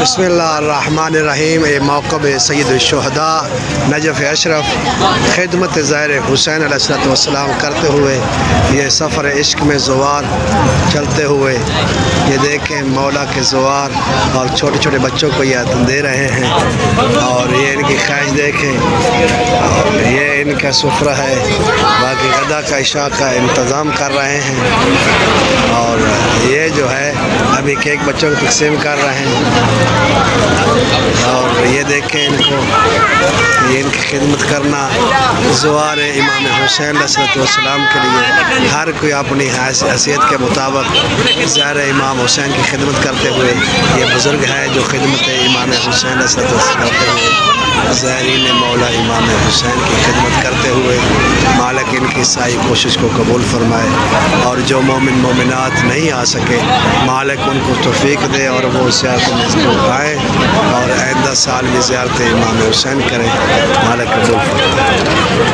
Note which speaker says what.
Speaker 1: بسم اللہ الرحمن الرحیم۔ یہ موقع سید الشہداء نجف اشرف خدمت زائر حسین علیہ السلام کرتے ہوئے یہ سفر عشق میں زوار چلتے ہوئے یہ دیکھیں مولا کے زوار اور چھوٹے چھوٹے بچوں کو یہ دے رہے ہیں، اور یہ ان کی خواہش دیکھیں، اور یہ ان کا سفرہ ہے، باقی غدا کا عشاء کا انتظام کر رہے ہیں، اور یہ جو ہے ابھی کیک بچوں کو تقسیم کر رہے ہیں، اور یہ دیکھیں ان کو، یہ ان کی خدمت کرنا زوار امام حسین علیہ السلام کے لیے ہر کوئی اپنی حیثیت کے مطابق زائر امام حسین کی خدمت کرتے ہوئے یہ بزرگ ہے جو خدمت امام حسین علیہ السلام کرتے ہوئے زائرین مولا امام حسین کی خدمت کرتے ہوئے مالک ان کی ساری کوشش کو قبول فرمائے، اور جو مومن مومنات نہیں آ سکے مالک ان کو توفیق دے اور وہ زیارت میں آئیں اور آئندہ سال بھی زیارت امام حسین کریں، مالک قبول فرمائے۔